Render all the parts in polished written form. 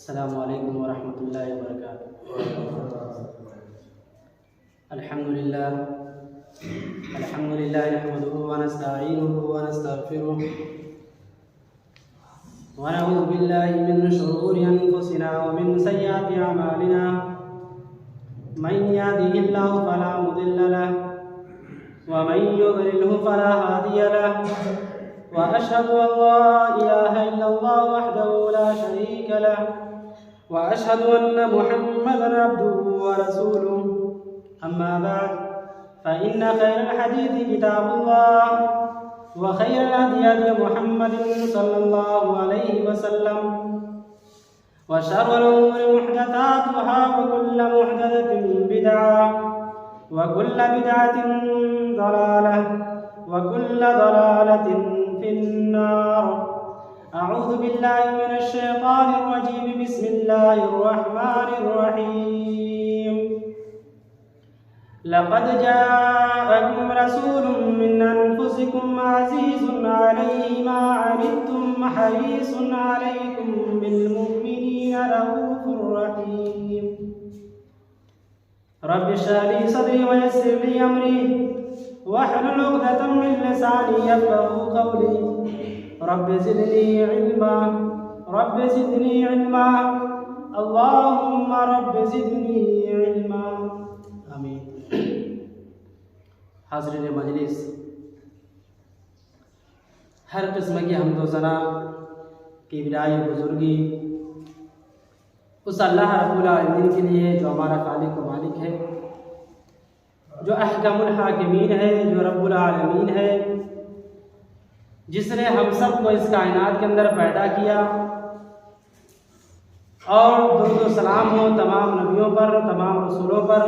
अस्सलामु अलैकुम वरहमतुल्लाहि वबरकातुहू। अल्हम्दुलिल्लाह नहमदुहु व नस्तईनुहु व नस्तगफिरुह व नऊज़ु बिल्लाहि मिन शुरूरि अनफुसिना व मिन सय्यिआति अमालिना। मन यहदिहिल्लाहु फला मुदिल्ल लहु व मन युद्लिल्हु फला हादिय लहु व अशहदु अल्ला इलाहा इल्लल्लाह वहदहु ला शरीक लहु व अशहदु अन्न मुहम्मदन अब्दुहु व रसूलुहु। अम्मा बाद फ़इन्न खैरल हदीथि किताबुल्लाह व खैरल हदी हदी मुहम्मदिन सल्लल्लाहु अलैहि वसल्लम व शर्रल उमूरि मुहदसातुहा व कुल्लु मुहदसतिन बिदअह व कुल्लु बिदअतिन दलालह व कुल्लु दलालतिन फिन्नार। अऊज़ु बिल्लाहि मिनश शैतानिर रजीम। बिस्मिल्लाहिर रहमानिर रहीम। लक़द जाअकुम रसूलुम मिन अनफुसिकुम अज़ीज़ुन अलैहि मा अनित्तुम हरीसुन अलैकुम बिल मुमिनीना रऊफ़ुर रहीम। रब्बि इश्रह ली सदरी व यस्सिर ली अमरी वहलुल उक़दतम मिन लिसानी यफ़क़हू क़ौली। रब्बि ज़िदनी इल्मा अल्लाहुम्मा रब्बि ज़िदनी इल्मा। आमीन। हाज़रीन मजलिस, हर किस्म की हम्द व सना की विदाई बुजुर्गी उस अल्लाह रब्बुल आलमीन के लिए जो हमारा खालिक व मालिक है, जो अहकमुल हाकिमीन है, जो रब्बुल आलमीन है, जिसने हम सब को इस कायनात के अंदर पैदा किया। और दुरूद व सलाम हो तमाम नबियों पर, तमाम रसूलों पर,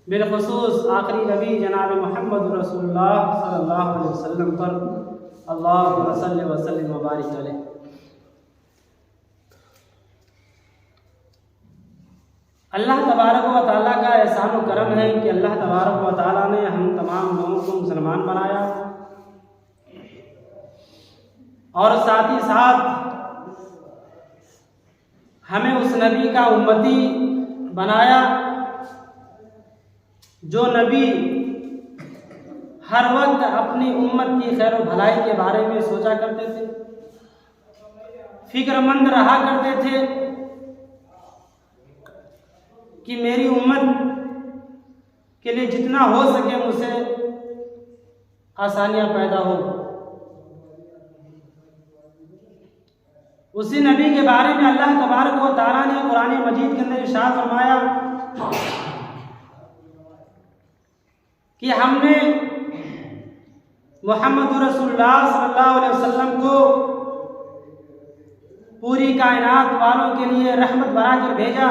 बिलखुसूस आखिरी नबी जनाब मोहम्मद रसूलुल्लाह सल्लल्लाहु अलैहि वसल्लम पर। अल्लाहुम्मा सल्लि व सल्लिम व बारिक अलैहि। अल्लाह तबारक व तआला का एहसान व करम है कि अल्लाह तबारक व तआला ने हम तमाम लोगों को मुसलमान बनाया और साथ ही साथ हमें उस नबी का उम्मती बनाया जो नबी हर वक्त अपनी उम्मत की खैर व भलाई के बारे में सोचा करते थे, फिक्रमंद रहा करते थे कि मेरी उम्मत के लिए जितना हो सके मुझसे आसानियां पैदा हो। उसी नबी के बारे में अल्लाह तबारक व तआला ने कुरान मजीद के अंदर इरशाद फरमाया कि हमने मोहम्मद रसूलुल्लाह सल्लल्लाहु अलैहि वसल्लम को पूरी कायनात वालों के लिए रहमत बनाकर भेजा।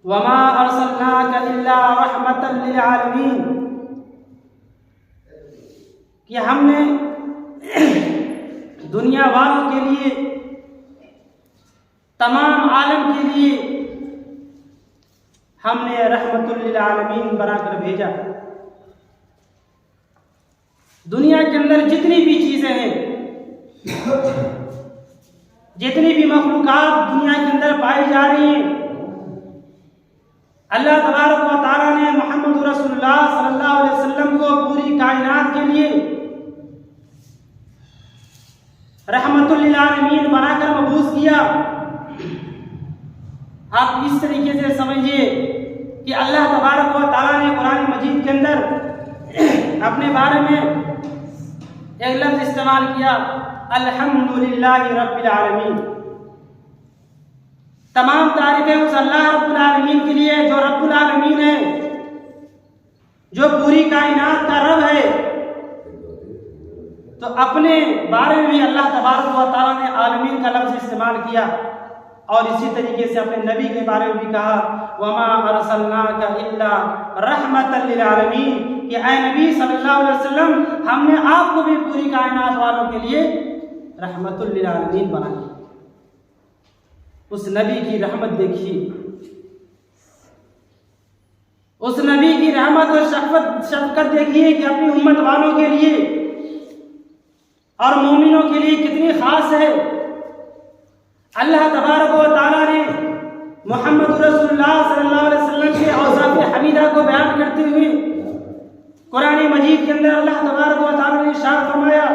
वमा अरसलनाका इल्ला रहमतल लिल आलमीन, कि हमने दुनिया वालों के लिए, तमाम आलम के लिए हमने रहमतुल लिल आलमीन बनाकर भेजा। दुनिया के अंदर जितनी भी चीजें हैं, जितनी भी मखलूकात दुनिया के अंदर पाई जा रही हैं, अल्लाह तबारक व तआला ने मोहम्मद रसूलुल्लाह सल्लल्लाहु अलैहि वसल्लम को पूरी कायनात के लिए रहमतुल लिल आलमीन बनाकर मबूस किया। आप इस तरीके से समझिए कि अल्लाह तबारक व तआला ने कुरान मजीद के अंदर अपने बारे में एक लफ्ज़ इस्तेमाल किया, अल्हम्दुलिल्लाहि रब्बिल आलमीन। तमाम तारीफें उस अल्लाह रब्बुल आलमीन के लिए जो रब्बुल आलमीन है, जो पूरी कायनात का रब है, तो अपने बारे में भी अल्लाह तबारक व तआला ने आलमीन का लफ्ज़ इस्तेमाल किया और इसी तरीके से अपने नबी के बारे में भी कहा वमा अरसलनाका इल्ला रहमतल लिल आलमीन कि ऐ नबी सल्लल्लाहु अलैहि वसल्लम हमने आपको भी पूरी कायनात वालों के लिए रहमतुल लिल आलमीन बनाया। उस नबी की रहमत देखिए, उस नबी की रहमत और शफ़क़त देखिए कि अपनी उम्मत वालों के लिए और मोमिनों के लिए कितनी खास है। अल्लाह तबारक व तआला ने मोहम्मद रसूलुल्लाह सल्लल्लाहु अलैहि वसल्लम के औसाफ़ हमीदा को बयान करते हुए कुरान मजीद के अंदर अल्लाह तबारक व तआला ने इरशाद फरमाया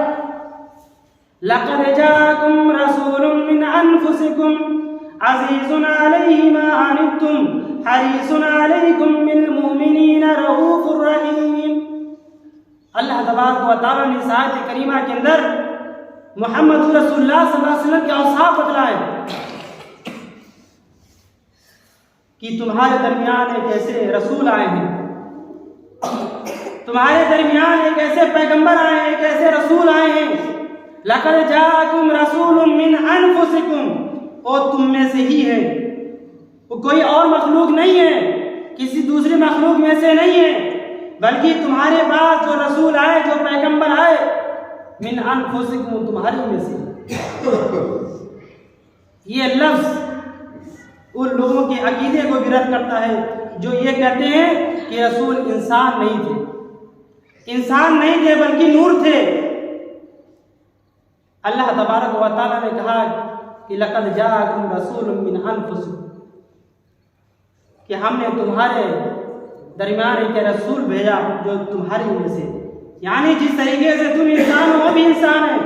लक़द जाअकुम रसूलुम मिन अनफुसिकुम अज़ीज़ुन अलैहि मा अनित्तुम हरीसुन अलैकुम बिल मुमिनीना रऊफ़ुर रहीम। अल्लाह तबारक व तआला ने इस आयत करीमा के अंदर मोहम्मद रसूलुल्लाह सल्लल्लाहु अलैहि वसल्लम के औसाफ बतलाए कि तुम्हारे दरमियान एक ऐसे रसूल आए हैं, तुम्हारे दरमियान एक ऐसे पैगंबर आए हैं, एक ऐसे रसूल आए हैं। लक़द जाअकुम रसूलुम मिन अनफुसिकुम, और तुम में से ही है, वो कोई और मखलूक नहीं है, किसी दूसरी मखलूक में से नहीं है, बल्कि तुम्हारे पास जो रसूल आए, जो पैगंबर आए, मिन अनफुसिकुम, तुम्हारी में से। ये लफ्ज़ उन लोगों के अकीदे को भी रद्द करता है जो ये कहते हैं कि रसूल इंसान नहीं थे, इंसान नहीं थे बल्कि नूर थे। अल्लाह तबारक व तआला ने कहा कि लक़द जाअकुम रसूलुम मिन अनफुसिकुम, कि हमने तुम्हारे दरमियान एक रसूल भेजा जो तुम्हारी में से, यानी जिस तरीके से तुम इंसान हो वो भी इंसान है,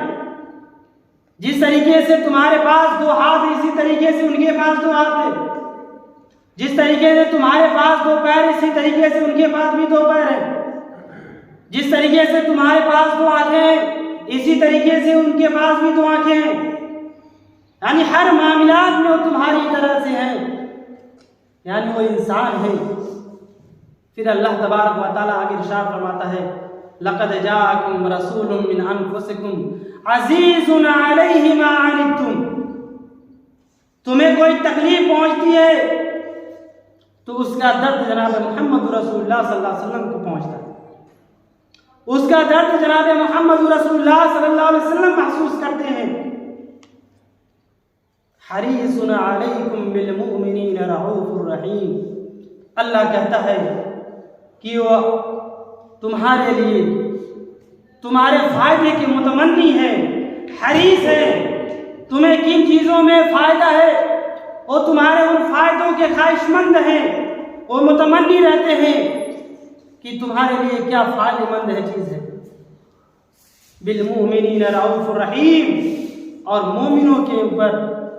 जिस तरीके से तुम्हारे पास दो हाथ इसी तरीके से उनके पास दो हाथ है, जिस तरीके से तुम्हारे पास दो पैर इसी तरीके से उनके पास भी दो पैर है, जिस तरीके से तुम्हारे पास दो आंखें हैं इसी तरीके से उनके पास भी दो आंखें हैं, यानी हर मामलात में वो तुम्हारी तरह से है, यानी वो इंसान है। फिर अल्लाह तबारक व तआला आगे इरशाद फरमाता है लक़द जाअकुम रसूलुम मिन अनफुसिकुम अज़ीज़ुन अलैहि मा अनित्तुम, तुम्हें कोई तकलीफ पहुंचती है तो उसका दर्द जनाब मोहम्मद रसूलुल्लाह सल्लल्लाहु अलैहि वसल्लम को पहुंचता है, उसका दर्द जनाब मोहम्मद रसूलुल्लाह सल्लल्लाहु अलैहि वसल्लम महसूस करते हैं। हरीसुन अलैकुम बिल मुमिनीना रऊफ़ुर रहीम, अल्लाह कहता है कि वो तुम्हारे लिए तुम्हारे फायदे के मुतमन्नी है, हरीस है, तुम्हें किन चीज़ों में फ़ायदा है वो तुम्हारे उन फ़ायदों के ख्वाहिशमंद हैं, वो मुतमन्नी रहते हैं कि तुम्हारे लिए क्या फ़ायदेमंद है चीज़ है। बिल मुमिनीना रऊफ़ुर रहीम, और मोमिनों के ऊपर,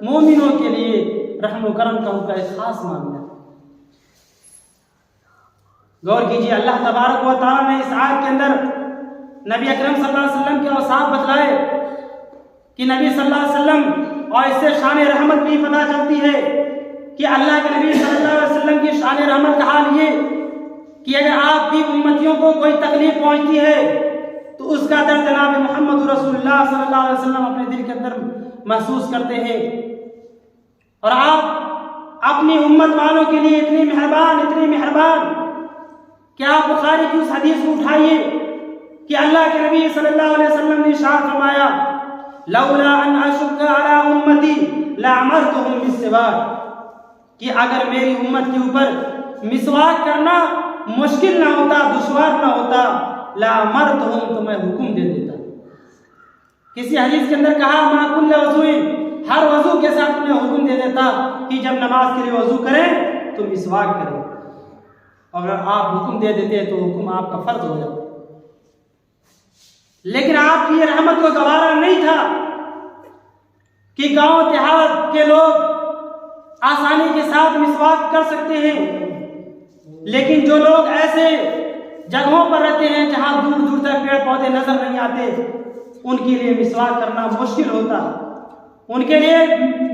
मोमिनों के लिए रहम करम का उनका एक खास मामला है। गौर कीजिए, अल्लाह तबारक व तआला ने इस आयत के अंदर नबी अकरम सल्लल्लाहु अलैहि वसल्लम के औसाफ बतलाए कि नबी सल्लल्लाहु अलैहि वसल्लम, और इससे शान रहमत भी पता चलती है कि अल्लाह के नबी सल्लल्लाहु अलैहि वसल्लम की शान रहमत का हाल ये कि अगर आपकी उम्मतियों को कोई तकलीफ पहुंचती है तो उसका दर्द जनाब मोहम्मद रसूलुल्लाह सल्लल्लाहु अलैहि वसल्लम अपने दिल के अंदर महसूस करते हैं। और आप अपनी उम्मत वालों के लिए इतने मेहरबान कि आप बुखारी की उस हदीस को उठाइए कि अल्लाह के नबी सल्लल्लाहु अलैहि वसल्लम ने इरशाद फरमाया लौला अन अशुक्का अला उम्मती लअमरतुहुम बिस्सिवाक, कि अगर मेरी उम्मत के ऊपर मिसवाक करना मुश्किल ना होता, दुश्वार ना होता, लअमरतुहुम, तो मैं हुक्म दे देता। किसी हदीस के अंदर कहा मा कुल्ल वज़ुइन, हर वज़ू के साथ उन्हें हुक्म दे देता कि जब नमाज के लिए वज़ू करें तो मिसवाक करें। अगर आप हुक्म दे देते तो हुक्म आपका फर्ज हो जाता, लेकिन आपकी रहमत को गवारा नहीं था कि गांव देहात के लोग आसानी के साथ मिसवाक कर सकते हैं, लेकिन जो लोग ऐसे जगहों पर रहते हैं जहां दूर दूर तक पेड़ पौधे नजर नहीं आते, उनके लिए मिसवाक करना मुश्किल होता, उनके लिए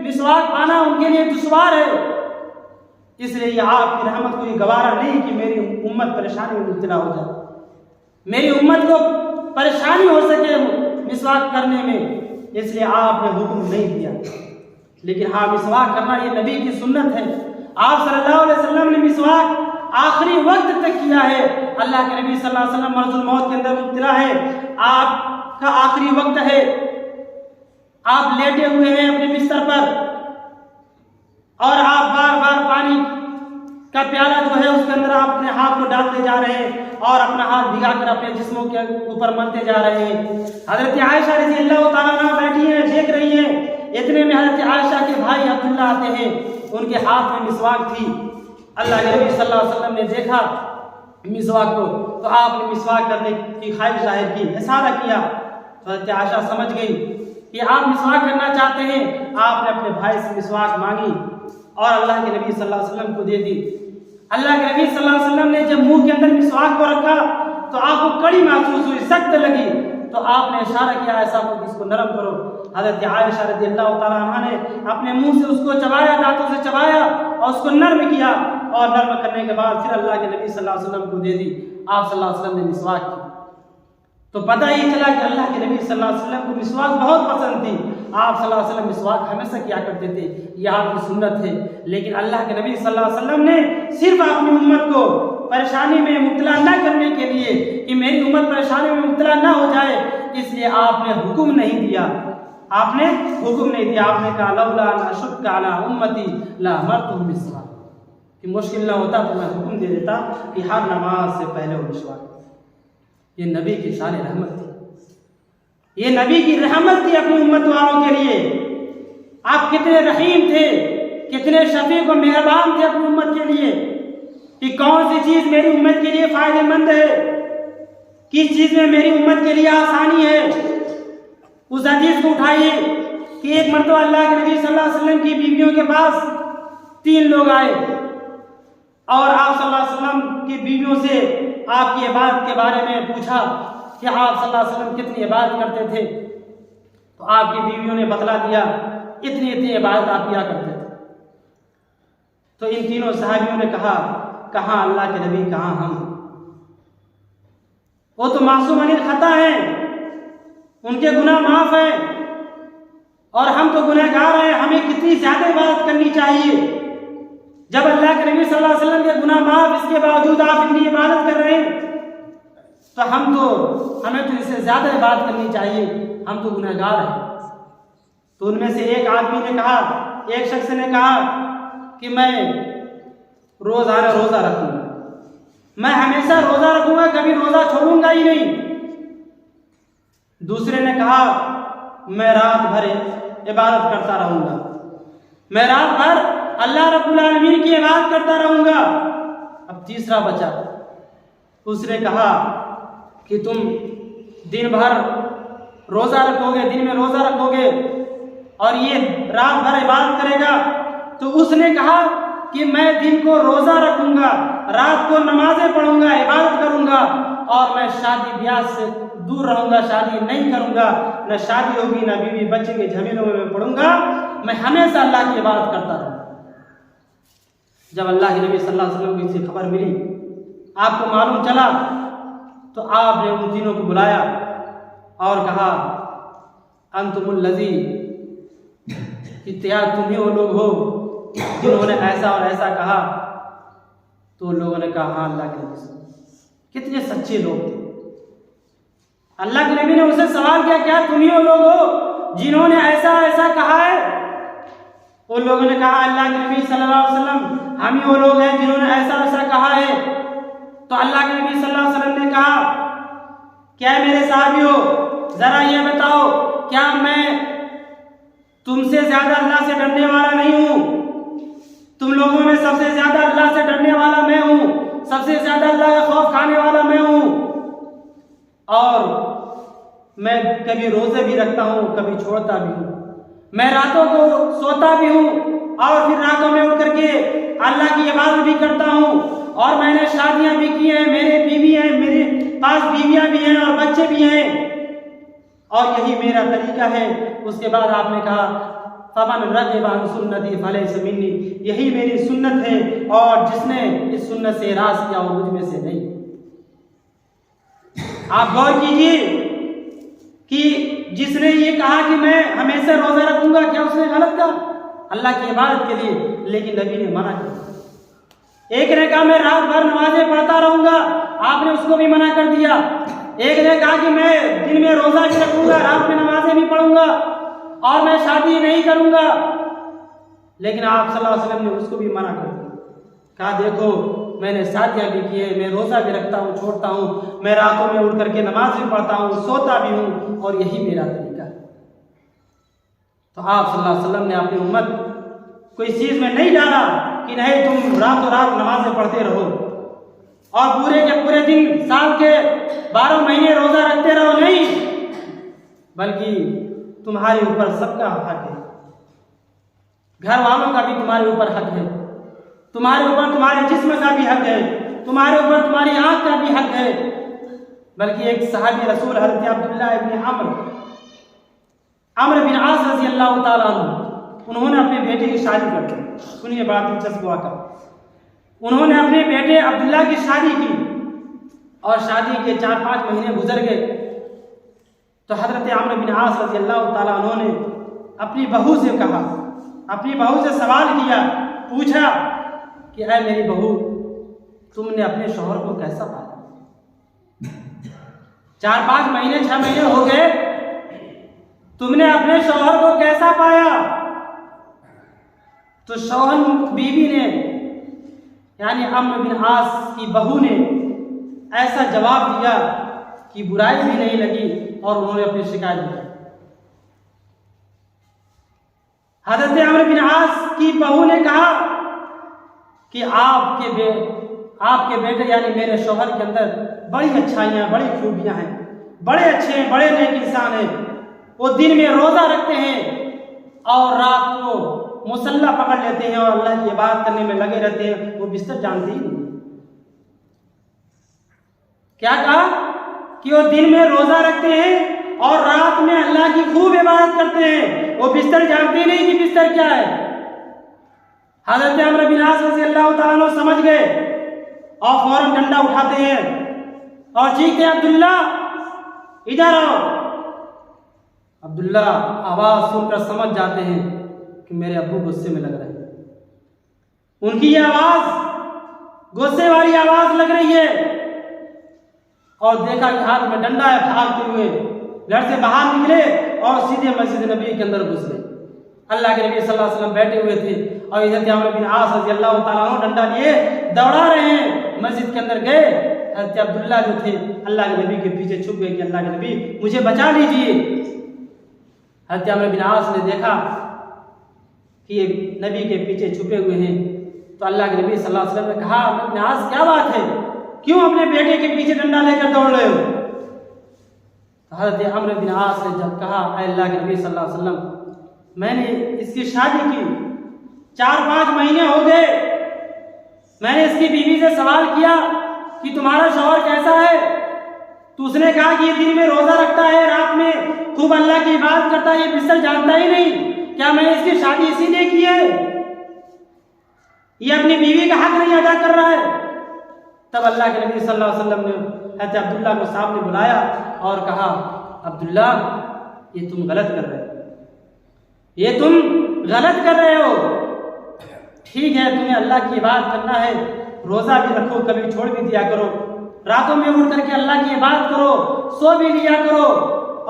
मिसवाक पाना उनके लिए दुश्वार है। इसलिए आपकी रहमत को ये गवारा नहीं कि मेरी उम्मत परेशानी में मुब्तला हो जाए, मेरी उम्मत को परेशानी हो सके मिसवाक करने में, इसलिए आपने हुक्म नहीं दिया। लेकिन हाँ, मिसवाक करना ये नबी की सुन्नत है। आप सल्लल्लाहु अलैहि वसल्लम ने मिसवाक आखिरी वक्त तक किया है। अल्लाह के नबी सल्लल्लाहु अलैहि वसल्लम मर्जुल मौत के अंदर मुब्तला है, आपका आखिरी वक्त है, आप लेटे हुए हैं अपने बिस्तर पर और आप बार बार पानी का प्याला जो है उसके अंदर आप अपने हाथ को डालते जा रहे हैं और अपना हाथ भिगाकर अपने जिस्मों के ऊपर मलते जा रहे हैं। हजरत आयशा रज़ी अल्लाह तआला अन्हा बैठी हैं, देख रही हैं। इतने में हजरत आयशा के भाई अब्दुल्ला आते हैं, उनके हाथ में मिसवाक थी। अल्लाह के नबी सल्लल्लाहु अलैहि वसल्लम ने देखा मिसवाक को, तो आपने मिसवाक करने की ख्वाहिश जाहिर की, इशारा किया। तो हजरत आयशा समझ गई कि आप मिसवाक करना चाहते हैं। आपने अपने भाई से मिसवाक मांगी और अल्लाह के नबी सल्लल्लाहु अलैहि वसल्लम को दे दी। अल्लाह के नबी सल्लल्लाहु अलैहि वसल्लम ने जब मुंह के अंदर मिसवाक को रखा तो आपको कड़ी महसूस हुई, सख्त लगी, तो आपने इशारा किया ऐसा को इसको नरम करो। हजरत आयशा रज़ी अल्लाह तआला अन्हा ने अपने मुंह से उसको चबाया, दांतों से चबाया और उसको नर्म किया और नर्म करने के बाद फिर अल्लाह के नबी सल्लल्लाहु अलैहि वसल्लम को दे दी। आप सल्लल्लाहु अलैहि वसल्लम ने मिसवाक की तो पता ही चला कि अल्लाह के नबी सल्लल्लाहु अलैहि वसल्लम को मिसवाक बहुत पसंद थी। आप सल्लल्लाहु अलैहि वसल्लम मिसवाक हमेशा किया करते थे, यह आपकी सुन्नत है। लेकिन अल्लाह के नबी सल्लल्लाहु अलैहि वसल्लम ने सिर्फ अपनी उम्मत को परेशानी में मुब्तला न करने के लिए कि मेरी उम्मत परेशानी में मुब्तला न हो जाए, इसलिए आपने हुक्म नहीं दिया। आपने हुक्म नहीं दिया, आपने कहा लौला अन अशुक्का अला उम्मती लअमरतुहुम बिस्सवाक, कि मुश्किल ना होता तो मैं हुक्म दे देता कि हर नमाज से पहले मिसवाक। ये नबी की शान रहमत थी, ये नबी की रहमत थी अपनी उम्मत वालों के लिए। आप कितने रहीम थे, कितने शफीक और मेहरबान थे अपनी उम्मत के लिए कि कौन सी चीज मेरी उम्मत के लिए फायदेमंद है, किस चीज में मेरी उम्मत के लिए आसानी है। उस हदीस को उठाइए कि एक मर्तबा अल्लाह के नबी सल्लल्लाहु अलैहि वसल्लम की बीवियों के पास 3 लोग आए और आप सल्लल्लाहु अलैहि वसल्लम की बीवियों से आपकी इबादत के बारे में पूछा कि आप सल्लल्लाहु अलैहि वसल्लम कितनी इबादत करते थे। तो आपकी बीवियों ने बतला दिया इतनी इतनी इबादत आप किया करते थे। तो इन तीनों सहाबियों ने कहा, कहाँ अल्लाह के नबी, कहाँ हम, वो तो मासूम अनिल खता हैं, उनके गुनाह माफ हैं और हम तो गुनहगार हैं, हमें कितनी ज्यादा इबादत करनी चाहिए। जब अल्लाह के नबी सल्लल्लाहु अलैहि वसल्लम के गुनाह माफ, इसके बावजूद आप इतनी इबादत कर रहे हैं, तो हमें तो इससे ज्यादा इबादत करनी चाहिए, हम तो गुनहगार हैं। तो उनमें से एक आदमी ने कहा, एक शख्स ने कहा कि मैं रोजाना रोजा रखूंगा, मैं हमेशा रोजा रखूंगा, कभी रोजा छोड़ूंगा ही नहीं। दूसरे ने कहा मैं रात भर इबादत करता रहूंगा, मैं रात भर अल्लाह रब्बुल आलमीन की इबादत करता रहूंगा। अब तीसरा बचा, उसने कहा कि तुम दिन भर रोजा रखोगे, दिन में रोजा रखोगे और ये रात भर इबादत करेगा। तो उसने कहा कि मैं दिन को रोजा रखूंगा, रात को नमाजें पढ़ूंगा, इबादत करूंगा और मैं शादी ब्याह से दूर रहूंगा, शादी नहीं करूंगा, न शादी होगी न बीवी बच्चे के झमेलों में पढ़ूंगा, मैं हमेशा अल्लाह की इबादत करता रहूंगा। जब अल्लाह के नबी सल्लल्लाहु अलैहि वसल्लम की खबर मिली, आपको मालूम चला, तो आपने उन तीनों को बुलाया और कहा अंतुमुल लज़ी, इत्या तुम ही वो लोग हो जिन्होंने ऐसा और ऐसा कहा। तो लोगों ने कहा हाँ अल्लाह के नबी। कितने सच्चे लोग थे। अल्लाह के नबी ने उनसे सवाल किया, क्या तुम ही वो लोग हो जिन्होंने ऐसा ऐसा कहा है? उन लोगों ने कहा अल्लाह के नबी सल्लल्लाहु अलैहि वसल्लम, हम ही वो लोग हैं जिन्होंने ऐसा ऐसा कहा है। तो अल्लाह के नबी सल्लल्लाहु अलैहि वसल्लम ने कहा, क्या मेरे साहबियों जरा ये बताओ, क्या मैं तुमसे ज्यादा अल्लाह से डरने वाला नहीं हूं? तुम लोगों में सबसे ज्यादा अल्लाह से डरने वाला मैं हूं, सबसे ज्यादा अल्लाह का खौफ खाने वाला मैं हूं और मैं कभी रोजे भी रखता हूं, कभी छोड़ता भी हूं, मैं रातों को सोता भी हूं और फिर रातों में उठ करके अल्लाह की इबादत भी करता हूं और मैंने शादियां भी की हैं, मेरे बीवी हैं, मेरे पास बीवियां भी हैं और बच्चे भी हैं और यही मेरा तरीका है। उसके बाद आपने कहा फमन रग़िब अन सुन्नती फलैसा मिन्नी, यही मेरी सुन्नत है और जिसने इस सुन्नत से इराज किया वो मुझ में से नहीं। आप गौर कीजिए कि जिसने ये कहा कि मैं हमेशा रोजा रखूंगा, क्या उसने गलत कहा? अल्लाह की इबादत के लिए, लेकिन नबी ने मना कर दिया। एक ने कहा मैं रात भर नमाजें पढ़ता रहूंगा, आपने उसको भी मना कर दिया। एक ने कहा कि मैं दिन में रोजा भी रखूंगा, रात में नमाजें भी पढ़ूंगा और मैं शादी नहीं करूंगा, लेकिन आप सल्लल्लाहु अलैहि वसल्लम ने उसको भी मना कर दिया। कहा देखो मैंने शादियाँ भी की है, मैं रोज़ा भी रखता हूँ, छोड़ता हूँ, मैं रातों में उठ करके नमाज भी पढ़ता हूँ, सोता भी हूँ, और यही मेरा तरीका है। तो आप सल्लल्लाहु अलैहि वसल्लम ने अपनी उम्मत को इस चीज़ में नहीं डाला कि नहीं तुम रातों रात नमाजें पढ़ते रहो और पूरे के पूरे दिन साल के 12 महीने रोज़ा रखते रहो, नहीं, बल्कि तुम्हारे ऊपर सबका हक है, घर वालों का भी तुम्हारे ऊपर हक है, तुम्हारे ऊपर तुम्हारे जिस्म का भी हक है, तुम्हारे ऊपर तुम्हारी आंख का भी हक है। बल्कि एक सहाबी रसूल हज़रत अब्दुल्लाह इब्न अम्र बिन आस रज़ी अल्लाह ताला अन्हु, उन्होंने अपने बेटे की शादी कर दी। सुनिए बड़ा दिलचस्प वाक़ा। उन्होंने अपने बेटे अब्दुल्ला की शादी की और शादी के 4-5 महीने गुजर गए तो हज़रत अम्र बिन आस रज़ी अल्लाह ताला अन्हु ने अपनी बहू से कहा, अपनी बहू से सवाल किया, पूछा कि ऐ मेरी बहू, तुमने अपने शौहर को कैसा पाया? 4-5 महीने 6 महीने हो गए, तुमने अपने शौहर को कैसा पाया? तो शौहर बीवी ने यानी अम्र बिन आस की बहू ने ऐसा जवाब दिया कि बुराई भी नहीं लगी और उन्होंने अपनी शिकायत दी। हज़रत अम्र बिन आस की बहू ने कहा कि आपके बेटे यानी मेरे शौहर के अंदर बड़ी अच्छाइयाँ, बड़ी खूबियाँ हैं, बड़े अच्छे हैं, बड़े नेक इंसान हैं। वो दिन में रोज़ा रखते हैं और रात को मुसल्ला पकड़ लेते हैं और अल्लाह की इबादत करने में लगे रहते हैं, वो बिस्तर जानते ही नहीं। क्या कहा कि वो दिन में रोज़ा रखते हैं और रात में अल्लाह की खूब इबादत करते हैं, वो बिस्तर जानते नहीं कि बिस्तर क्या है। हज़रत अम्र बिन आस रज़ी अल्लाह ताला अन्हु समझ गए और फौरन डंडा उठाते हैं और चीखते हैं, अब्दुल्ला इधर आओ। अब्दुल्ला आवाज़ सुनकर समझ जाते हैं कि मेरे अब्बू गुस्से में लग रहे हैं। उनकी ये आवाज़ गुस्से वाली आवाज़ लग रही है और देखा कि हाथ में डंडा है, भागते हुए घर से बाहर निकले और सीधे मस्जिद नबी के अंदर घुस गए। अल्लाह के नबी सल्लल्लाहु अलैहि वसल्लम बैठे हुए थे और हज़रत अम्र बिन आस रज़ी अल्लाह ताला अन्हु डंडा लिए दौड़ा रहे हैं। मस्जिद के अंदर गए, हज़रत अब्दुल्ला जो थे अल्लाह के नबी के पीछे छुप गए कि अल्लाह के नबी मुझे बचा लीजिए। हज़रत अम्र बिन आस ने देखा कि ये नबी के पीछे छुपे हुए हैं तो अल्लाह के नबी सल्लल्लाहु अलैहि वसल्लम ने कहा, अम्र बिन आस क्या बात है, क्यों अपने बेटे के पीछे डंडा लेकर दौड़ रहे हो? हज़रत अम्र बिन आस ने जब कहा, अल्लाह के नबी सल्लल्लाहु अलैहि वसल्लम, मैंने इसकी शादी की 4-5 महीने हो गए, मैंने इसकी बीवी से सवाल किया कि तुम्हारा शौहर कैसा है, तो उसने कहा कि ये दिन में रोज़ा रखता है, रात में खूब अल्लाह की इबादत करता है, ये बिस्तर जानता ही नहीं। क्या मैंने इसकी शादी इसीलिए की है? ये अपनी बीवी का हक नहीं अदा कर रहा है। तब अल्लाह के नबी सल्लल्लाहु अलैहि वसल्लम ने हज़रत अब्दुल्ला को सामने बुलाया और कहा, अब्दुल्ला ये तुम गलत कर रहे हो, ये तुम गलत कर रहे हो। ठीक है, तुम्हें अल्लाह की इबादत करना है, रोज़ा भी रखो, कभी छोड़ भी दिया करो, रातों में उठ करके अल्लाह की इबादत करो, सो भी लिया करो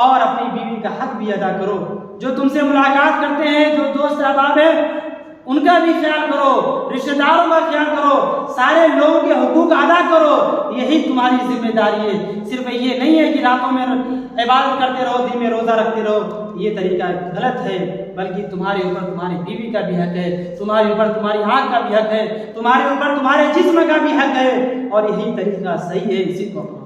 और अपनी बीवी का हक भी अदा करो। जो तुमसे मुलाकात करते हैं, जो दोस्त अहबाब हैं, उनका भी ख्याल करो, रिश्तेदारों का ख्याल करो, सारे लोगों के हुकूक अदा करो, यही तुम्हारी जिम्मेदारी है। सिर्फ ये नहीं है कि रातों में इबादत करते रहो, दिन में रोज़ा रखते रहो, ये तरीका गलत है, बल्कि तुम्हारे ऊपर तुम्हारी बीवी का भी हक है, तुम्हारे ऊपर तुम्हारी आँख का भी हक है, तुम्हारे ऊपर तुम्हारे जिस्म का भी हक है, और यही तरीका सही है, इसी को अपनाओ।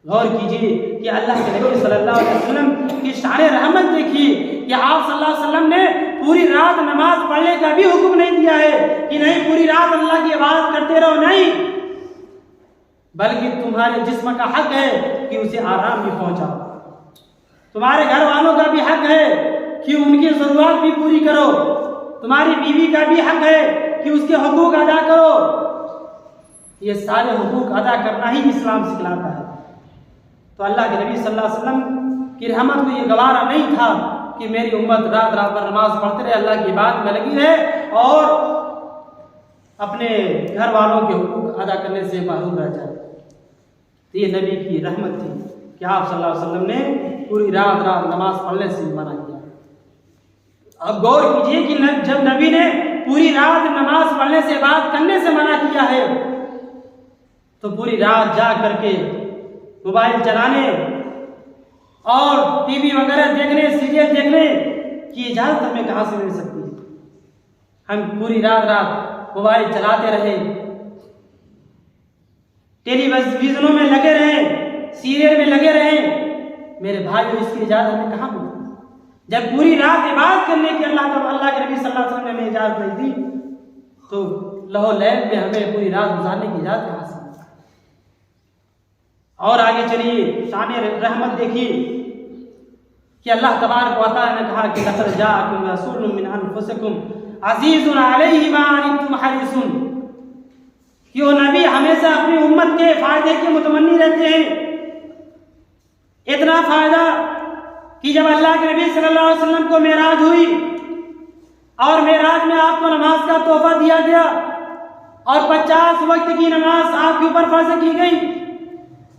गौर कीजिए कि अल्लाह के नबी सल्लल्लाहु अलैहि वसल्लम की शान रहमत देखिए कि आप सल्लल्लाहु अलैहि वसल्लम ने पूरी रात नमाज पढ़ने का भी हुक्म नहीं दिया है कि नहीं पूरी रात अल्लाह की इबादत करते रहो, नहीं, बल्कि तुम्हारे जिस्म का हक है कि उसे आराम भी पहुंचाओ, तुम्हारे घर वालों का भी हक है कि उनकी ज़रूरत भी पूरी करो, तुम्हारी बीवी का भी हक है कि उसके हुकूक अदा करो। ये सारे हुकूक अदा करना ही इस्लाम सिखलाता है। तो अल्लाह के नबी सल्लल्लाहु अलैहि वसल्लम कि रहमत को ये गवारा नहीं था कि मेरी उम्मत रात रात भर नमाज पढ़ते रहे, अल्लाह की बात में लगी रहे और अपने घर वालों के हुकूक अदा करने से महरूम रह जाए। तो ये नबी की रहमत थी कि आप सल्लल्लाहु अलैहि वसल्लम ने पूरी रात रात नमाज पढ़ने से मना किया। अब गौर कीजिए कि जब नबी ने पूरी रात नमाज पढ़ने से, बात करने से मना किया है, तो पूरी रात जाग करके मोबाइल चलाने और टीवी वगैरह देखने, सीरियल देखने की इजाजत हमें कहाँ से मिल सकती है? हम पूरी रात रात मोबाइल चलाते रहे, टेलीविजनों में लगे रहे, सीरियल में लगे रहे, मेरे भाइयों इसकी इजाजत हमें कहाँ मिलती? जब पूरी रात इबादत करने की अल्लाह के नबी सल्लल्लाहु अलैहि वसल्लम ने हमें इजाजत नहीं दी, तो लहो लैल में हमें पूरी रात गुजारने की इजाजत कहाँ से? और आगे चलिए, शान रहमत देखिए कि अल्लाह तबारक व तआला ने कहा कि लक़द जाअकुम रसूलुम मिन अनफुसिकुम अज़ीज़ुन अलैहि मा अनित्तुम हरीसुन, कि वो नबी हमेशा अपनी उम्मत के फायदे के मुतमन्नी रहते हैं। इतना फायदा कि जब अल्लाह के नबी सल्लल्लाहु अलैहि वसल्लम को मेराज हुई और मेराज में आपको नमाज का तोहफा दिया गया और 50 वक्त की नमाज आपके ऊपर फर्ज की गई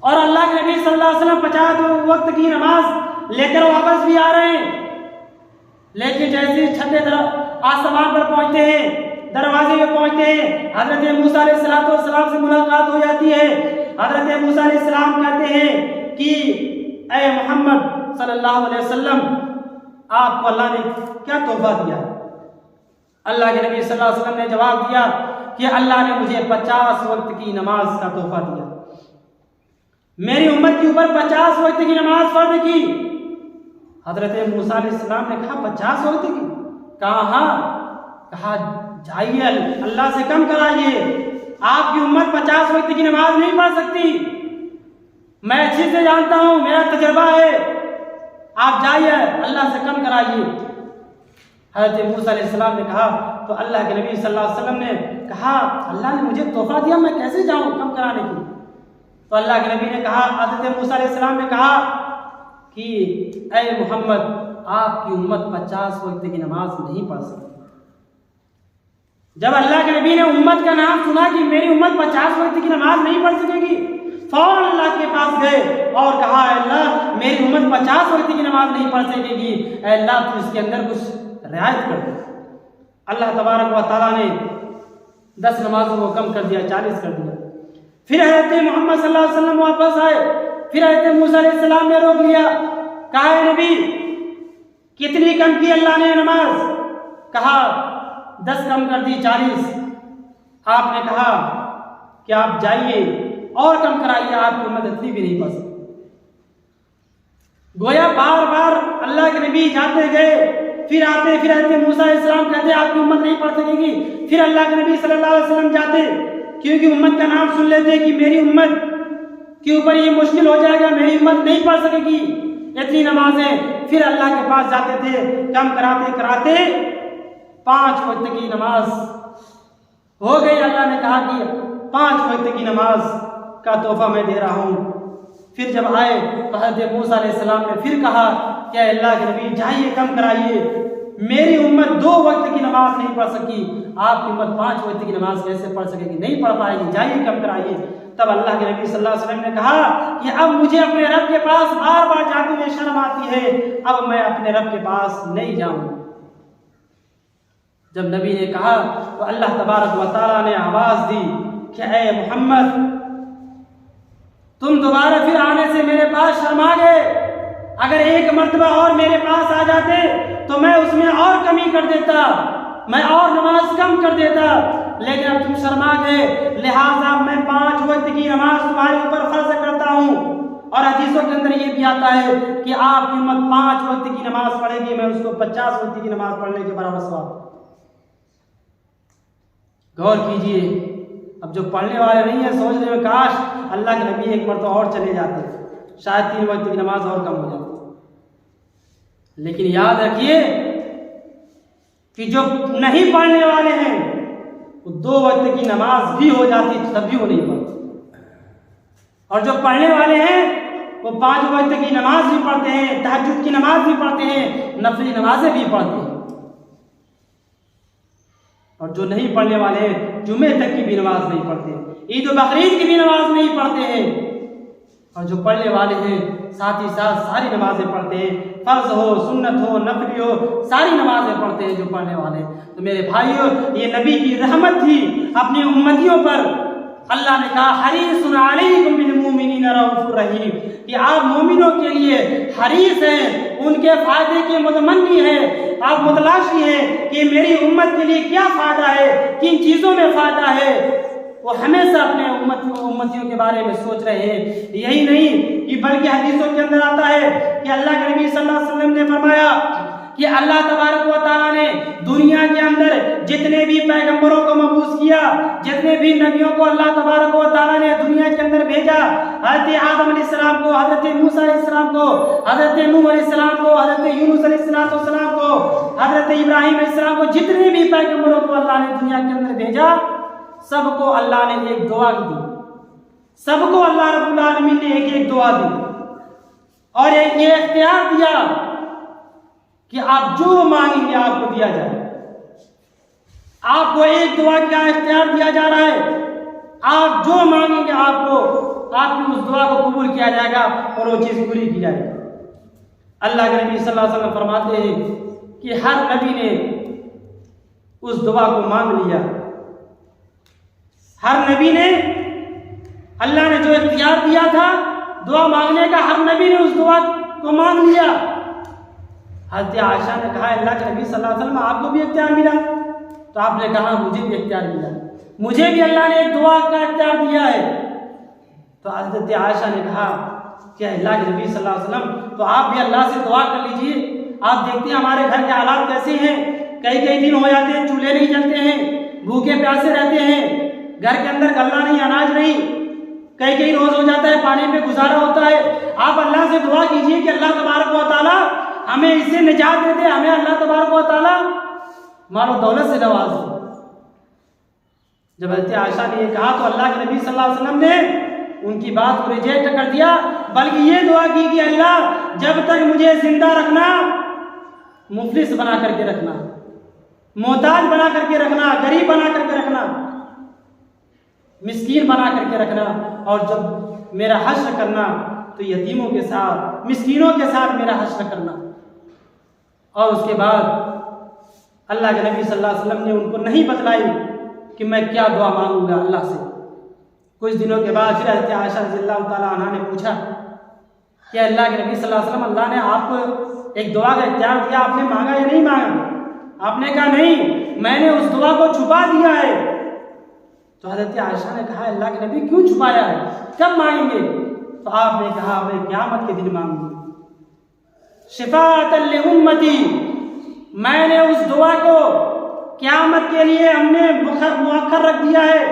और अल्लाह के नबी सल्लल्लाहु अलैहि वसल्लम 50 वक्त की नमाज लेकर वापस भी आ रहे हैं, लेकिन जैसे छठे तरफ आसमान पर पहुंचते हैं, दरवाजे में पहुंचते हैं, हजरत मूसा अलैहिस्सलाम से मुलाकात हो जाती है। हजरत मूसा अलैहिस्सलाम कहते हैं कि ऐ मोहम्मद सल्लल्लाहु अलैहि वसल्लम, आपको अल्लाह ने क्या तोहफा दिया? अल्लाह के नबी सल्लल्लाहु अलैहि वसल्लम ने जवाब दिया कि अल्लाह ने मुझे 50 वक्त की नमाज का तोहफा दिया। मेरी उम्मत के ऊपर 50 वक्त की नमाज फर्ज की। हजरत मूसा अलैहिस्सलाम ने कहा 50 वक्त की? कहा हाँ। कहा जाइए अल्लाह से कम कराइए, आपकी उम्मत 50 वक्त की नमाज नहीं पढ़ सकती, मैं अच्छे से जानता हूं, मेरा तजर्बा है, आप जाइए अल्लाह से कम कराइए। हजरत मूसा अलैहिस्सलाम ने कहा, तो अल्लाह के नबी सल्लल्लाहु अलैहि वसल्लम ने कहा अल्लाह ने मुझे तोहफा दिया, मैं कैसे जाऊं कम कराने की? तो अल्लाह के नबी ने कहा, हजरत मूसा अलैहिस्सलाम ने कहा कि ऐ मोहम्मद, आपकी उम्मत 50 वक्त की नमाज नहीं पढ़ सकती। जब अल्लाह के नबी ने उम्मत का नाम सुना कि मेरी उम्मत 50 वक्त की नमाज नहीं पढ़ सकेगी, फौरन अल्लाह के पास गए और कहा अल्लाह मेरी उम्मत 50 वक्त की नमाज नहीं पढ़ सकेगी, अल्लाह तू इसके अंदर कुछ रियायत कर दे। अल्लाह तबारक व तआला ने 10 नमाजों को कम कर दिया, 40 कर दिया। फिर हज़रत मोहम्मद सल्लल्लाहु अलैहि वसल्लम वापस आए, फिर हज़रत मूसा अलैहिस्सलाम ने रोक लिया, कहा नबी कितनी कम की अल्लाह ने नमाज? कहा 10 कम कर दी, 40। आपने कहा कि आप जाइए और कम कराइए, आपकी उम्मत इतनी भी नहीं पढ़ सकती। गोया बार बार अल्लाह के नबी जाते गए, फिर आते, फिर हज़रत मूसा अलैहिस्सलाम कहते आपकी उम्मत नहीं पढ़ सकेगी, फिर अल्लाह के नबी सल्लल्लाहु अलैहि वसल्लम जाते, क्योंकि उम्मत का नाम सुन लेते कि मेरी उम्मत के ऊपर ये मुश्किल हो जाएगा, मेरी उम्मत नहीं पढ़ सकेगी इतनी नमाजें। फिर अल्लाह के पास जाते थे, कम कराते कराते 5 वक्त की नमाज हो गई। अल्लाह ने कहा कि 5 वक्त की नमाज का तोहफा मैं दे रहा हूँ। फिर जब आए तो हज़रत मूसा अलैहिस्सलाम ने फिर कहा कि अल्लाह के नबी जाइए कम कराइए, मेरी उम्मत 2 वक्त की नमाज नहीं पढ़ सकी, आपकी उम्मत 5 वक्त की नमाज कैसे पढ़ सकेगी? नहीं पढ़ पाएगी, जाइए कम कराइए। तब अल्लाह के नबी सल्लल्लाहु अलैहि वसल्लम ने कहा कि अब मुझे अपने रब के पास बार बार जाते हुए शर्म आती है, अब मैं अपने रब के पास नहीं जाऊंगा। जब नबी ने कहा तो अल्लाह तबारक व तआला ने आवाज दी कि ऐ मोहम्मद, तुम दोबारा फिर आने से मेरे पास शर्मा गए, अगर एक मर्तबा और मेरे पास आ जाते तो मैं उसमें और कमी कर देता, मैं और नमाज कम कर देता, लेकिन अब तुम शर्मा गए, लिहाजा मैं 5 वक्त की नमाज तुम्हारे ऊपर फर्ज करता हूँ। और हदीसों के अंदर ये भी आता है कि आपकी उम्मत 5 वक्त की नमाज पढ़ेगी, मैं उसको 50 वक्त की नमाज पढ़ने के बराबर सवाब। गौर कीजिए, अब जो पढ़ने वाले नहीं है सोचने में काश अल्लाह के नबी एक मरतबा और चले जाते, शायद 3 वक्त की नमाज और कम हो जाती। लेकिन याद रखिए कि जो नहीं पढ़ने वाले हैं वो 2 वक्त की नमाज भी हो जाती तब भी वो नहीं पढ़ते, और जो पढ़ने वाले हैं वो 5 वक्त की नमाज भी पढ़ते हैं, तहज्जुद की नमाज भी पढ़ते हैं, नफली नमाजें भी पढ़ते हैं। और जो नहीं पढ़ने वाले हैं जुमे तक की भी नमाज नहीं पढ़ते, ईद और बकरीद की भी नमाज नहीं पढ़ते हैं। और जो पढ़ने वाले हैं साथ ही साथ सारी नमाजें पढ़ते हैं, फर्ज हो, सुन्नत हो, नफली हो, सारी नमाजें पढ़ते हैं जो पढ़ने वाले। तो मेरे भाइयों, ये नबी की रहमत थी अपनी उम्मतियों पर। अल्लाह ने कहा हरीसुन अलैकुम बिल मुमिनीना रऊफुर रहीम, कि आप मोमिनों के लिए हरीस हैं, उनके फायदे के मुतमन्नी हैं, आप मुतलाशी हैं कि मेरी उम्मत के लिए क्या फायदा है, किन चीज़ों में फायदा है। वो हमेशा अपने उम्मतियों के बारे में सोच रहे हैं। यही नहीं कि बल्कि हदीसों के अंदर आता है कि अल्लाह के नबी सल्लल्लाहु अलैहि वसल्लम ने फरमाया कि अल्लाह तबारक व तआला ने दुनिया के अंदर जितने भी पैगंबरों को मबूस किया, जितने भी नबियों को अल्लाह तबारक व तआला ने दुनिया के अंदर भेजा, हज़रत आदम अलैहिस्सलाम को, हज़रत मूसा अलैहिस्सलाम को, हज़रत नूह अलैहिस्सलाम को, हज़रत यूनुस अलैहिस्सलाम को, हज़रत इब्राहीम अलैहिस्सलाम को, जितने भी पैगंबरों को अल्लाह ने दुनिया के अंदर भेजा, सबको अल्लाह ने एक दुआ दी, सबको अल्लाह रब्बुल आलमीन ने एक एक दुआ दी और एक ये इख्तियार दिया कि आप जो मांगेंगे आपको दिया जाए। आपको एक दुआ का इख्तियार दिया जा रहा है, आप जो मांगेंगे आपको, आपकी उस दुआ को कबूल किया जाएगा और वो चीज़ पूरी की जाएगी। अल्लाह के नबी सल्लल्लाहु अलैहि वसल्लम फरमाते हैं कि हर नबी ने उस दुआ को मांग लिया, हर नबी ने, अल्लाह ने जो इख्तियार दिया था दुआ मांगने का, हर नबी ने उस दुआ को मांग लिया। हज़रत आयशा ने कहा अल्लाह के नबी सल्लल्लाहु अलैहि वसल्लम आपको भी इख्तियार मिला? तो आपने कहा मुझे भी इख्तियार मिला, मुझे भी अल्लाह ने एक दुआ का इख्तियार दिया है। तो हज़रत आयशा ने कहा कि अल्लाह के नबी सल्लल्लाहु अलैहि वसल्लम तो आप भी अल्लाह से दुआ कर लीजिए। आप देखते हैं हमारे घर के हालात कैसे हैं, कई कई दिन हो जाते हैं, चूल्हे नहीं जलते हैं, भूखे प्यासे रहते हैं, घर के अंदर गल्ला नहीं, अनाज नहीं, कई कई रोज हो जाता है, पानी पे गुजारा होता है। आप अल्लाह से दुआ कीजिए कि अल्लाह तबारक व तआला हमें इससे निजात दे दे, हमें अल्लाह तबारक व तआला मालो दौलत से नवाज दे। जब हज़रत आयशा ने ये कहा तो अल्लाह के नबी सल्लल्लाहु अलैहि वसल्लम ने उनकी बात को रिजेक्ट कर दिया, बल्कि ये दुआ की कि अल्लाह जब तक मुझे जिंदा रखना, मुफलिस बना करके रखना, मोहताज बना करके रखना, गरीब बना करके रखना, मिस्कीन बना करके रखना, और जब मेरा हश्र करना तो यतीमों के साथ, मिस्कीनों के साथ मेरा हश्र करना। और उसके बाद अल्लाह के नबी सल्लल्लाहु अलैहि वसल्लम ने उनको नहीं बतलाई कि मैं क्या दुआ मांगूंगा अल्लाह से। कुछ दिनों के बाद फिर हज़रत आयशा रज़ियल्लाहु ताला अन्हा ने पूछा कि अल्लाह के नबी सल्लल्लाहु अलैहि वसल्लम, अल्लाह ने आपको एक दुआ का इख्तियार दिया, आपने मांगा या नहीं मांगा? आपने कहा नहीं, मैंने उस दुआ को छुपा दिया है। तो हज़रत आयशा ने कहा अल्लाह के नबी क्यों छुपाया है, कब मांगेंगे? तो आपने कहा मैं क़यामत के दिन मांगूंगा, शिफ़ाअतन लिउम्मती, मैंने उस दुआ को क़यामत के लिए हमने मुअख्खर रख दिया है,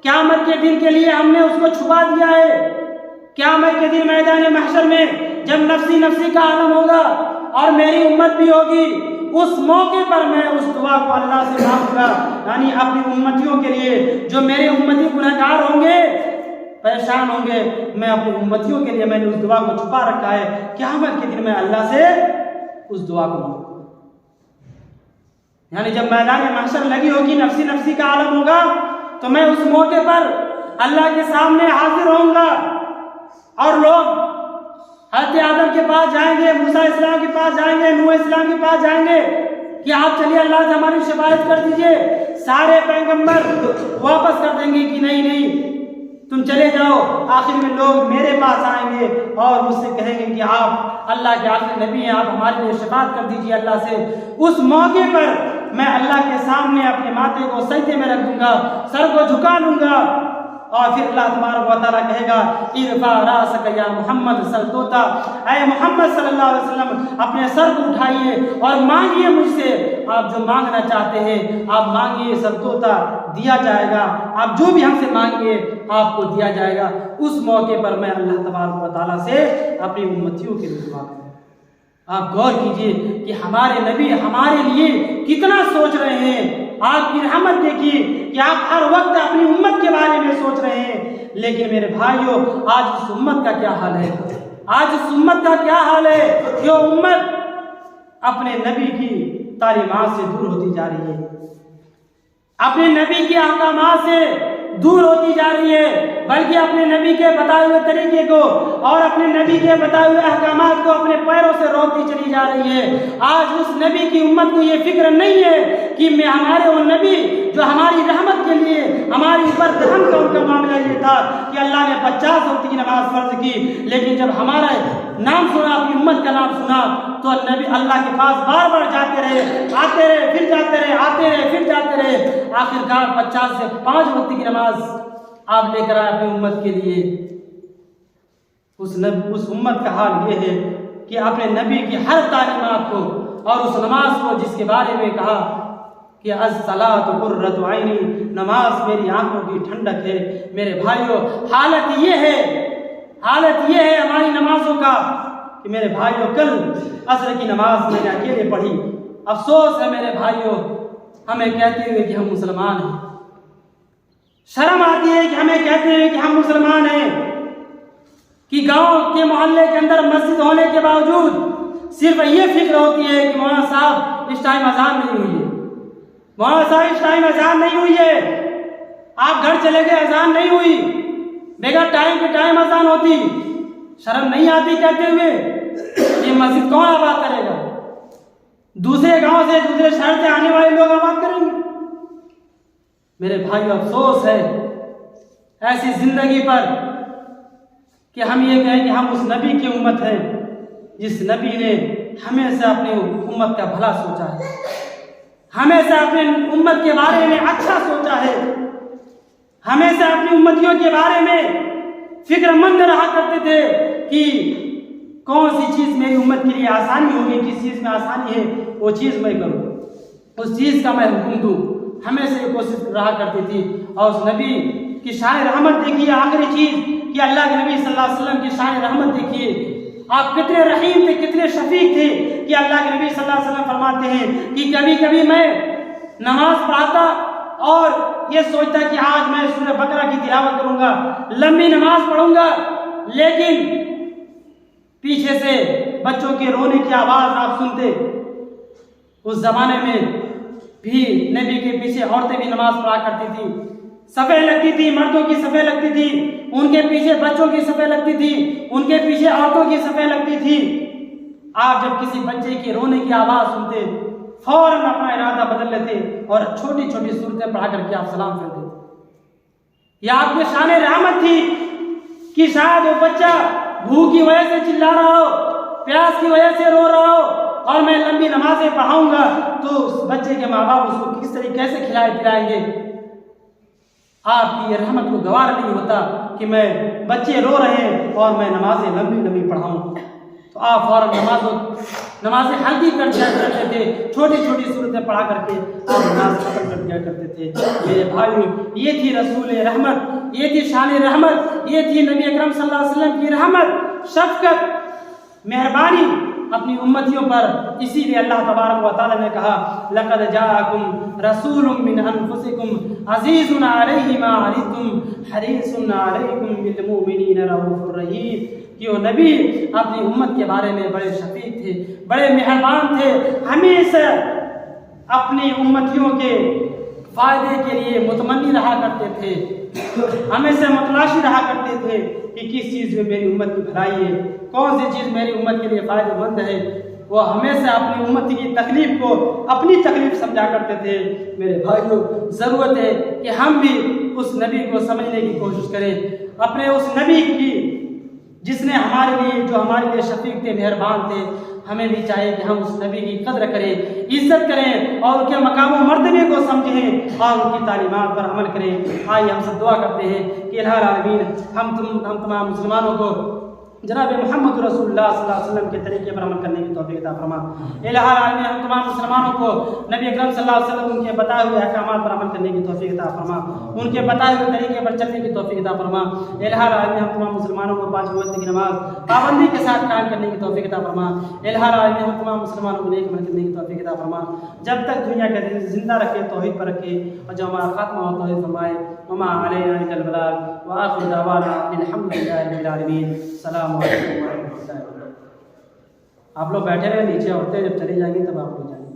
क़यामत के दिन के लिए हमने उसको छुपा दिया है। क़यामत के दिन मैदान महशर में जब नफ्सी नफ्सी का आलम होगा और मेरी उम्मत भी होगी, उस मौके पर मैं उस दुआ को अल्लाह से मांगूंगा, यानी अपनी उम्मतियों के लिए, जो मेरे उम्मती गुनहगार होंगे, परेशान होंगे, मैं अपनी उम्मतियों के लिए मैंने उस दुआ को छुपा रखा है। क़यामत के दिन मैं अल्लाह से उस दुआ को मांगूंगा, यानी जब मैदान महशर लगी होगी, नफ्सी नफ्सी का आलम होगा, तो मैं उस मौके पर अल्लाह के सामने हाजिर होऊंगा और लोग हज़रत आदम के पास जाएंगे, मूसा इस्लाम के पास जाएंगे, नूह इस्लाम के पास जाएंगे कि आप चलिए अल्लाह से हमारी शिफायत कर दीजिए। सारे पैगंबर वापस कर देंगे कि नहीं नहीं तुम चले जाओ। आखिर में लोग मेरे पास आएंगे और मुझसे कहेंगे कि आप अल्लाह के आखिरी नबी हैं, आप हमारे लिए शिफायत कर दीजिए अल्लाह से। उस मौके पर मैं अल्लाह के सामने अपने माथे को सजदे में रख दूंगा, सर को झुका लूंगा, और फिर अल्लाह तबारक व तआला कहेगा इरफा रासक या मोहम्मद सल्तोता, ऐ मोहम्मद सल्लल्लाहु अलैहि वसल्लम अपने सर को उठाइए और मांगिए मुझसे, आप जो मांगना चाहते हैं आप मांगिए, सल्तोता दिया जाएगा, आप जो भी हमसे मांगिए आपको दिया जाएगा। उस मौके पर मैं अल्लाह तबारक व तआला से अपनी उम्मतियों के लिए दुआ करूँ। आप गौर कीजिए कि हमारे नबी हमारे लिए कितना सोच रहे हैं। आपकी रहमत देखिए कि आप हर वक्त अपनी उम्मत के बारे में सोच रहे हैं। लेकिन मेरे भाइयों आज उस उम्मत का क्या हाल है, आज उस उम्मत का क्या हाल है। जो उम्मत अपने नबी की तालीमात से दूर होती जा रही है, अपने नबी के अहकामात से दूर होती जा रही है, बल्कि अपने नबी के बताए हुए तरीके को और अपने नबी के बताए हुए अहकामात को अपने पैरों से रोकती चली जा रही है। आज उस नबी की उम्मत को ये फिक्र नहीं है कि मैं हमारे वो नबी जो हमारी रहमत के लिए हमारी ऊपर रहम का उनका मामला ये था कि अल्लाह ने 50 वक्त की नमाज फर्ज की, लेकिन जब हमारा नाम सुना, अपनी उम्मत का नाम सुना, तो नबी अल्लाह के पास बार बार जाते रहे, आते रहे, फिर जाते रहे, आते रहे, फिर जाते रहे। आखिरकार 50 से 5 वक्त की नमाज आप लेकर आए अपनी उम्मत के लिए। उस उम्मत का हाल ये है कि अपने नबी की हर तालीमात को और उस नमाज को जिसके बारे में कहा कि अस्सलातु कुर्रतु ऐनी, नमाज मेरी आंखों की ठंडक है। मेरे भाइयों हालत ये है हमारी नमाजों का कि मेरे भाइयों कल असर की नमाज मैंने अकेले पढ़ी। अफसोस है मेरे भाइयों, हमें कहते हुए कि हम मुसलमान हैं, शर्म आती है कि हमें कहते हुए कि हम मुसलमान हैं, कि गांव के मोहल्ले के अंदर मस्जिद होने के बावजूद सिर्फ ये फिक्र होती है कि मौलाना साहब इस टाइम अजान नहीं हुई है, मौलाना साहब इस टाइम अजान नहीं हुई है, आप घर चले गए अजान नहीं हुई, बेगर टाइम के टाइम अजान होती। शर्म नहीं आती कहते हुए ये मस्जिद कौन आबाद करेगा, दूसरे गांव से दूसरे शहर से आने वाले लोग आबाद करेंगे। मेरे भाई अफसोस है ऐसी जिंदगी पर कि हम ये कहें कि हम उस नबी की उम्मत हैं जिस नबी ने हमेशा अपनी उम्मत का भला सोचा है, हमेशा अपनी उम्मत के बारे में अच्छा सोचा है, हमेशा अपनी उम्मतियों के बारे में फिक्रमंद रहा करते थे कि कौन सी चीज़ मेरी उम्मत के लिए आसानी होगी, किस चीज़ में आसानी है वो चीज़ मैं करूँ, उस चीज़ का मैं हुक्म दूँ, हमेशा ये कोशिश रहा करती थी। और उस नबी की शान रहमत देखिए, आखिरी चीज़ कि अल्लाह के नबी सल्लल्लाहु अलैहि वसल्लम की शान रहमत देखिए, आप कितने रहीम थे, कितने शफीक थे कि अल्लाह के नबी सल्लल्लाहु अलैहि वसल्लम फरमाते हैं कि कभी कभी मैं नमाज पढ़ाता और ये सोचता कि आज मैं सूरह बकरा की तिलावत करूंगा, लंबी नमाज पढ़ूंगा, लेकिन पीछे से बच्चों के रोने की आवाज़ आप सुनते। उस जमाने में भी नबी के पीछे औरतें भी नमाज पढ़ा करती थी, सफ़े लगती थी, मर्दों की सफ़े लगती थी, उनके पीछे बच्चों की सफ़े लगती थी, उनके पीछे औरतों की सफ़े लगती थी। आप जब किसी बच्चे के रोने की आवाज़ सुनते फौरन अपना इरादा बदल लेते और छोटी छोटी सूरतें पढ़ा करके आप सलाम कर देते। यह आपके शान रहमत थी कि शायद वो बच्चा भूख की वजह से चिल्ला रहा हो, प्यास की वजह से रो रहा हो, और मैं लंबी नमाजें पढ़ाऊंगा तो उस बच्चे के माँ बाप उसको किस तरीके से खिलाए पिलाएंगे। आपकी ये रहमत को गवार नहीं होता कि मैं बच्चे रो रहे हैं और मैं नमाजें लंबी लंबी पढ़ाऊँ, तो आप फौरन नमाजें हल्की कर दिया करते थे, छोटी छोटी सूरतें पढ़ा करके आप नमाज खत्म कर दिया करते थे। मेरे भाइयों ये थी रसूल रहमत, ये थी शान रहमत, ये थी नबी अकरम सल्लल्लाहु अलैहि वसल्लम की रहमत, शफकत, मेहरबानी अपनी उम्मतियों पर। इसीलिए अल्लाह तबारक व तआला ने कहा लक़द जाअकुम रसूलुम मिन अनफुसिकुम अज़ीज़ुन अलैहि मा अनित्तुम हरीसुन अलैकुम बिल मुमिनीना रऊफ़ुर रहीम, कि वो नबी अपनी उम्मत के बारे में बड़े शफीक थे, बड़े मेहरबान थे, हमेशा अपनी उम्मतियों के फ़ायदे के लिए मुतमन्नी रहा करते थे, हमेशा मतलाशी रहा करते थे कि किस चीज़ में मेरी उम्मत की भलाई है, कौन सी चीज़ मेरी उम्मत के लिए फ़ायदेमंद है। वो हमेशा अपनी उम्मत की तकलीफ़ को अपनी तकलीफ़ समझा करते थे। मेरे भाइयों ज़रूरत है कि हम भी उस नबी को समझने की कोशिश करें, अपने उस नबी की जिसने हमारे लिए जो हमारे लिए शफीक थे, मेहरबान थे, हमें भी चाहिए कि हम उस नबी की कद्र करें, इज्जत करें और उनके मकाम व मर्तबे को समझें और उनकी तालीमात पर अमल करें। आइए हम सब दुआ करते हैं कि इलाही आलमीन हम तमाम मुसलमानों को जनाब मोहम्मद रसूलुल्लाह सल्लल्लाहु अलैहि वसल्लम के तरीके पर अमल करने की तौफीक अता फरमा। इलाहा आलमीन हम तमाम मुसलमानों को नबी अकरम सल्लल्लाहु अलैहि वसल्लम उनके बताए हुए अहकामात पर अमल करने की तौफीक अता फरमा, उनके बताए हुए तरीके पर चलने की तौफीक अता फरमा। इलाहा आलमीन हम तमाम मुसलमानों को 5 वक्त की नमाज पाबंदी के साथ कायम करने की तौफीक अता फरमा। इलाहा आलमीन हम तमाम मुसलमानों को नेक अमल करने की तौफीक अता फरमा। जब तक दुनिया के दिन जिंदा रखे तौहीद पर रखे और जो हमारा खात्मा हो तौहीद फरमाए। वमा अलैना इल्लल बलाग व आखिर दवाना अल्हम्दुलिल्लाहि रब्बिल आलमीन। अस्सलामु अलैकुम व रहमतुल्लाहि व बरकातुहू। आप लोग बैठे रहे, नीचे औरतें जब चली जाएंगी तब आप लोग जाएंगे।